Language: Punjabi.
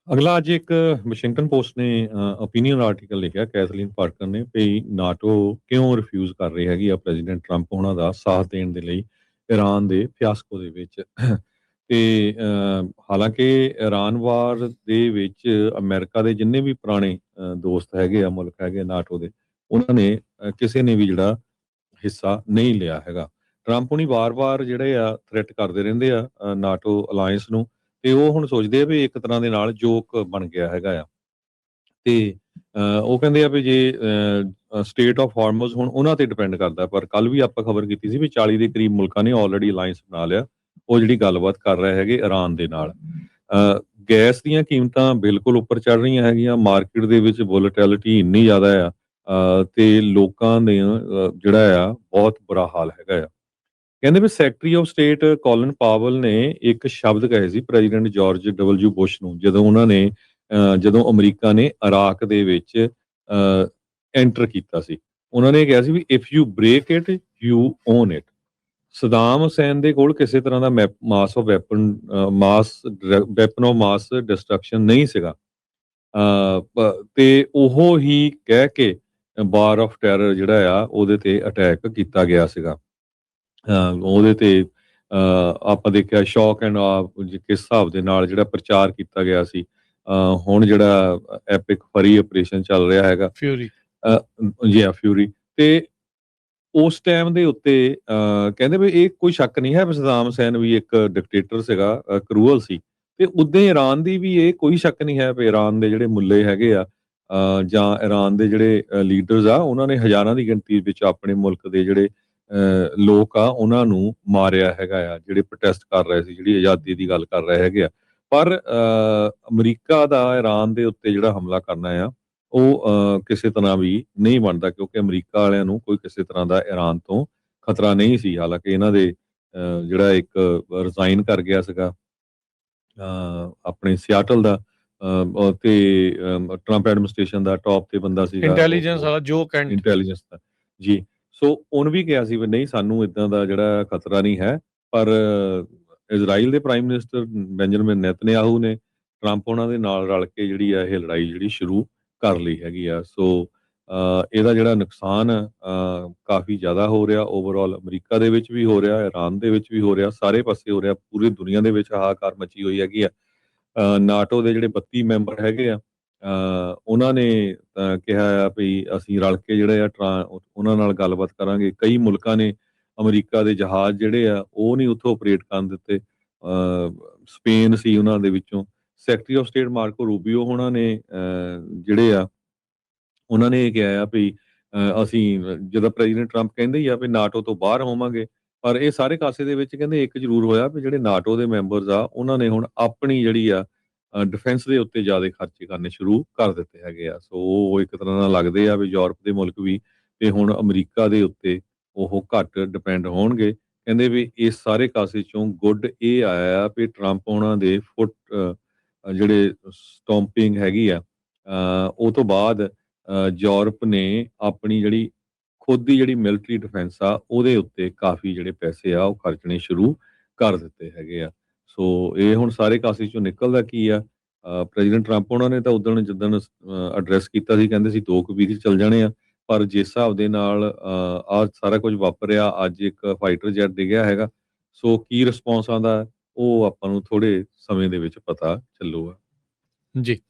ਅਗਲਾ ਅੱਜ ਇੱਕ ਵਾਸ਼ਿੰਗਟਨ ਪੋਸਟ ਨੇ ਓਪੀਨੀਅਨ ਆਰਟੀਕਲ ਲਿਖਿਆ ਕੈਥਲੀਨ ਪਾਰਕਰ ਨੇ ਵੀ ਨਾਟੋ ਕਿਉਂ ਰਿਫਿਊਜ਼ ਕਰ ਰਹੀ ਹੈਗੀ ਆ ਪ੍ਰੈਜ਼ੀਡੈਂਟ ਟਰੰਪ ਉਹਨਾਂ ਦਾ ਸਾਥ ਦੇਣ ਦੇ ਲਈ ਇਰਾਨ ਦੇ ਫਿਆਸਕੋ ਦੇ ਵਿੱਚ ਤੇ ਹਾਲਾਂਕਿ ਇਰਾਨ ਵਾਰ ਦੇ ਵਿੱਚ ਅਮਰੀਕਾ ਦੇ ਜਿੰਨੇ ਵੀ ਪੁਰਾਣੇ ਦੋਸਤ ਹੈਗੇ ਆ ਮੁਲਕ ਹੈਗੇ ਆ ਨਾਟੋ ਦੇ ਉਹਨਾਂ ਨੇ ਕਿਸੇ ਨੇ ਵੀ ਜਿਹੜਾ ਹਿੱਸਾ ਨਹੀਂ ਲਿਆ ਹੈਗਾ। ਟਰੰਪ ਹੁਣੀ ਵਾਰ-ਵਾਰ ਜਿਹੜੇ ਆ ਥ੍ਰੈਟ ਕਰਦੇ ਰਹਿੰਦੇ ਆ ਨਾਟੋ ਅਲਾਇੰਸ ਨੂੰ ਤੇ ਉਹ ਹੁਣ ਸੋਚਦੇ ਆ ਵੀ ਇੱਕ ਤਰ੍ਹਾਂ ਦੇ ਨਾਲ ਜੋਕ ਬਣ ਗਿਆ ਹੈਗਾ ਆ। ਤੇ ਉਹ ਕਹਿੰਦੇ ਆ ਵੀ ਜੇ ਸਟੇਟ ਆਫ ਹਾਰਮੋਜ਼ ਹੁਣ ਉਹਨਾਂ ਤੇ ਡਿਪੈਂਡ ਕਰਦਾ ਪਰ ਕੱਲ ਵੀ ਆਪਾਂ ਖਬਰ ਕੀਤੀ ਸੀ ਵੀ 40 ਦੇ ਕਰੀਬ ਮੁਲਕਾਂ ਨੇ ਆਲਰੇਡੀ ਅਲਾਇੰਸ ਬਣਾ ਲਿਆ। ਉਹ ਜਿਹੜੀ ਗੱਲਬਾਤ ਕਰ ਰਹੇ ਹੈਗੇ ਇਰਾਨ ਦੇ ਨਾਲ। ਗੈਸ ਦੀਆਂ ਕੀਮਤਾਂ ਬਿਲਕੁਲ ਉੱਪਰ ਚੜ੍ਹ ਰਹੀਆਂ ਹੈਗੀਆਂ ਮਾਰਕੀਟ ਦੇ ਵਿੱਚ ਵੋਲੇਟਿਲਿਟੀ ਇੰਨੀ ਜ਼ਿਆਦਾ ਆ ਤੇ ਲੋਕਾਂ ਦੇ ਜਿਹੜਾ ਆ ਬਹੁਤ ਬੁਰਾ ਹਾਲ ਹੈਗਾ ਆ। ਕਹਿੰਦੇ ਵੀ secretary of state Colin Powell ਨੇ ਇੱਕ ਸ਼ਬਦ ਕਹੇ ਸੀ ਪ੍ਰੈਜ਼ੀਡੈਂਟ ਜਾਰਜ ਡਬਲਯੂ ਬੁਸ਼ ਨੂੰ ਜਦੋਂ ਉਹਨਾਂ ਨੇ ਜਦੋਂ ਅਮਰੀਕਾ ਨੇ ਇਰਾਕ ਦੇ ਵਿੱਚ ਐਂਟਰ ਕੀਤਾ ਸੀ। ਉਹਨਾਂ ਨੇ ਕਿਹਾ ਸੀ ਵੀ if you break it you own it. Saddam Hussein ਦੇ ਕੋਲ ਕਿਸੇ ਤਰ੍ਹਾਂ ਦਾ mass of weapon of mass destruction ਨਹੀਂ ਸੀਗਾ। ਤੇ ਉਹ ਹੀ ਕਹਿ ਕੇ ਵਾਰ ਆਫ ਟੈਰਰ ਜਿਹੜਾ ਆ ਉਹਦੇ ਤੇ ਅਟੈਕ ਕੀਤਾ ਗਿਆ ਸੀਗਾ। ਉਹਦੇ ਤੇ ਆਪਾਂ ਦੇਖਿਆ ਸ਼ੌਕ ਐਂਡ ਆਵ ਕਿਸ ਹਿਸਾਬ ਦੇ ਨਾਲ ਜਿਹੜਾ ਪ੍ਰਚਾਰ ਕੀਤਾ ਗਿਆ ਸੀ। ਹੁਣ ਜਿਹੜਾ ਐਪਿਕ ਫਰੀ ਆਪਰੇਸ਼ਨ ਚੱਲ ਰਿਹਾ ਹੈਗਾ ਫਿਊਰੀ ਜੀ ਹਾਂ ਫਿਊਰੀ ਤੇ ਉਸ ਟਾਈਮ ਦੇ ਉੱਤੇ ਕਹਿੰਦੇ ਵੀ ਇਹ ਕੋਈ ਸ਼ੱਕ ਨਹੀਂ ਹੈ ਵੀ ਸਦਾਮ ਹੁਸੈਨ ਵੀ ਇੱਕ ਡਿਕਟੇਟਰ ਸੀਗਾ ਕਰੂਅਲ ਸੀ ਤੇ ਉਦਾਂ ਹੀ ਇਰਾਨ ਦੀ ਵੀ ਇਹ ਕੋਈ ਸ਼ੱਕ ਨਹੀਂ ਹੈ ਵੀ ਇਰਾਨ ਦੇ ਜਿਹੜੇ ਮੁੱਲੇ ਹੈਗੇ ਆ ਜਾਂ ਇਰਾਨ ਦੇ ਜਿਹੜੇ ਲੀਡਰਸ ਆ ਉਹਨਾਂ ਨੇ ਹਜ਼ਾਰਾਂ ਦੀ ਗਿਣਤੀ ਵਿੱਚ ਆਪਣੇ ਮੁਲਕ ਦੇ ਜਿਹੜੇ ਲੋਕ ਆ ਉਹਨਾਂ ਨੂੰ ਮਾਰਿਆ ਹੈਗਾ ਆ ਜਿਹੜੇ ਪ੍ਰੋਟੈਸਟ ਕਰ ਰਹੇ ਸੀ ਜਿਹੜੀ ਆਜ਼ਾਦੀ ਦੀ ਗੱਲ ਕਰ ਰਹੇ ਹੈਗੇ ਆ ਪਰ ਅਮਰੀਕਾ ਦਾ ਇਰਾਨ ਦੇ ਉੱਤੇ ਜਿਹੜਾ ਹਮਲਾ ਕਰਨਾ ਆ ਉਹ ਕਿਸੇ ਤਰ੍ਹਾਂ ਵੀ ਨਹੀਂ ਬਣਦਾ ਕਿਉਂਕਿ ਅਮਰੀਕਾ ਵਾਲਿਆਂ ਨੂੰ ਕੋਈ ਕਿਸੇ ਤਰ੍ਹਾਂ ਦਾ ਇਰਾਨ ਤੋਂ ਖਤਰਾ ਨਹੀਂ ਸੀ ਹਾਲਾਂਕਿ ਇਹਨਾਂ ਦੇ ਜਿਹੜਾ ਇੱਕ ਰਿਜ਼ਾਈਨ ਕਰ ਗਿਆ ਸੀਗਾ ਆਪਣੇ ਸਿਆਟਲ ਦਾ ਤੇ ਟਰੰਪ ਐਡਮਿਨਿਸਟ੍ਰੇਸ਼ਨ ਦਾ ਟੌਪ ਤੇ ਬੰਦਾ ਸੀਗਾ ਇੰਟੈਲੀਜੈਂਸ ਵਾਲਾ ਜੋ ਕੈਂਟ ਇੰਟੈਲੀਜੈਂਸ ਦਾ ਜੀ ਸੋ ਉਹਨ ਵੀ ਕਿਹਾ ਸੀ ਵੀ ਨਹੀਂ ਸਾਨੂੰ ਇਦਾਂ ਦਾ ਜਿਹੜਾ ਖਤਰਾ ਨਹੀਂ ਹੈ ਪਰ ਇਜ਼ਰਾਈਲ ਦੇ ਪ੍ਰਾਈਮ ਮਿਨਿਸਟਰ ਬੈਂਜਾਮਿਨ ਨੇਤਨਯਾਹੂ ਨੇ ਟਰੰਪ ਉਹਨਾਂ ਦੇ ਨਾਲ ਰਲ ਕੇ ਜਿਹੜੀ ਆ ਇਹ ਲੜਾਈ ਜਿਹੜੀ ਸ਼ੁਰੂ ਕਰ ਲਈ ਹੈਗੀ ਆ ਸੋ ਇਹਦਾ ਜਿਹੜਾ ਨੁਕਸਾਨ ਕਾਫੀ ਜ਼ਿਆਦਾ ਹੋ ਰਿਹਾ ਓਵਰਆਲ ਅਮਰੀਕਾ ਦੇ ਵਿੱਚ ਵੀ ਹੋ ਰਿਹਾ ਇਰਾਨ ਦੇ ਵਿੱਚ ਵੀ ਹੋ ਰਿਹਾ ਸਾਰੇ ਪਾਸੇ ਹੋ ਰਿਹਾ ਪੂਰੀ ਦੁਨੀਆ ਦੇ ਵਿੱਚ ਹਾਹਾਕਾਰ ਮਚੀ ਹੋਈ ਹੈਗੀ ਆ ਨਾਟੋ ਦੇ ਜਿਹੜੇ 32 ਮੈਂਬਰ ਹੈਗੇ ਆ ਉਹਨਾਂ ਨੇ ਕਿਹਾ ਆ ਵੀ ਅਸੀਂ ਰਲ ਕੇ ਜਿਹੜੇ ਆ ਉਹਨਾਂ ਨਾਲ ਗੱਲਬਾਤ ਕਰਾਂਗੇ ਕਈ ਮੁਲਕਾਂ ਨੇ ਅਮਰੀਕਾ ਦੇ ਜਹਾਜ਼ ਜਿਹੜੇ ਆ ਉਹ ਨਹੀਂ ਉੱਥੋਂ ਆਪਰੇਟ ਕਰਨ ਦਿੱਤੇ ਸਪੇਨ ਸੀ ਉਹਨਾਂ ਦੇ ਵਿੱਚੋਂ ਸੈਕਟਰੀ ਆਫ ਸਟੇਟ ਮਾਰਕੋ ਰੂਬੀਓ ਉਹਨਾਂ ਨੇ ਜਿਹੜੇ ਆ ਉਹਨਾਂ ਨੇ ਇਹ ਕਿਹਾ ਆ ਵੀ ਅਸੀਂ ਜਦੋਂ ਪ੍ਰੈਜ਼ੀਡੈਂਟ ਟਰੰਪ ਕਹਿੰਦੇ ਹੀ ਆ ਵੀ ਨਾਟੋ ਤੋਂ ਬਾਹਰ ਹੋਵਾਂਗੇ ਪਰ ਇਹ ਸਾਰੇ ਕਾਸੇ ਦੇ ਵਿੱਚ ਕਹਿੰਦੇ ਇੱਕ ਜ਼ਰੂਰ ਹੋਇਆ ਵੀ ਜਿਹੜੇ ਨਾਟੋ ਦੇ ਮੈਂਬਰਸ ਆ ਉਹਨਾਂ ਨੇ ਹੁਣ ਆਪਣੀ ਜਿਹੜੀ ਆ ਡਿਫੈਂਸ ਦੇ ਉੱਤੇ ਜ਼ਿਆਦਾ ਖਰਚੇ ਕਰਨੇ ਸ਼ੁਰੂ ਕਰ ਦਿੱਤੇ ਹੈਗੇ ਆ ਸੋ ਉਹ ਇੱਕ ਤਰ੍ਹਾਂ ਨਾਲ ਲੱਗਦੇ ਆ ਵੀ ਯੂਰਪ ਦੇ ਮੁਲਕ ਵੀ ਤੇ ਹੁਣ ਅਮਰੀਕਾ ਦੇ ਉੱਤੇ ਉਹ ਘੱਟ ਡਿਪੈਂਡ ਹੋਣਗੇ ਕਹਿੰਦੇ ਵੀ ਇਸ ਸਾਰੇ ਕਾਸੇ ਚੋਂ ਗੁੱਡ ਇਹ ਆਇਆ ਆ ਵੀ ਟਰੰਪ ਉਹਨਾਂ ਦੇ ਫੁੱਟ ਜਿਹੜੇ ਸਟੰਪਿੰਗ ਹੈਗੀ ਆ ਉਹ ਤੋਂ ਬਾਅਦ ਯੂਰਪ ਨੇ ਆਪਣੀ ਜਿਹੜੀ ਖੁਦ ਦੀ ਜਿਹੜੀ ਮਿਲਟਰੀ ਡਿਫੈਂਸ ਆ ਉਹਦੇ ਉੱਤੇ ਕਾਫੀ ਜਿਹੜੇ ਪੈਸੇ ਆ ਉਹ ਖਰਚਣੇ ਸ਼ੁਰੂ ਕਰ ਦਿੱਤੇ ਹੈਗੇ ਆ ਸੋ ਇਹ ਹੁਣ ਸਾਰੇ ਕਾਸੇ ਚੋਂ ਨਿਕਲਦਾ ਕੀ ਆ ਪ੍ਰੈਜ਼ੀਡੈਂਟ ਟਰੰਪ ਉਹਨਾਂ ਨੇ ਤਾਂ ਉਦੋਂ ਜਿੱਦਣ ਐਡਰੈਸ ਕੀਤਾ ਸੀ ਕਹਿੰਦੇ ਸੀ 2 ਵੀਕ ਚੱਲ ਜਾਣੇ ਆ ਪਰ ਜਿਸ ਹਿਸਾਬ ਦੇ ਨਾਲ ਆ ਸਾਰਾ ਕੁਝ ਵਾਪਰਿਆ ਅੱਜ ਇੱਕ ਫਾਈਟਰ ਜੈਟ ਡਿੱਗਿਆ ਹੈਗਾ ਸੋ ਕੀ ਰਿਸਪੌਂਸ ਆਉਂਦਾ ਉਹ ਆਪਾਂ ਨੂੰ ਥੋੜੇ ਸਮੇਂ ਦੇ ਵਿੱਚ ਪਤਾ ਚੱਲੂਗਾ ਜੀ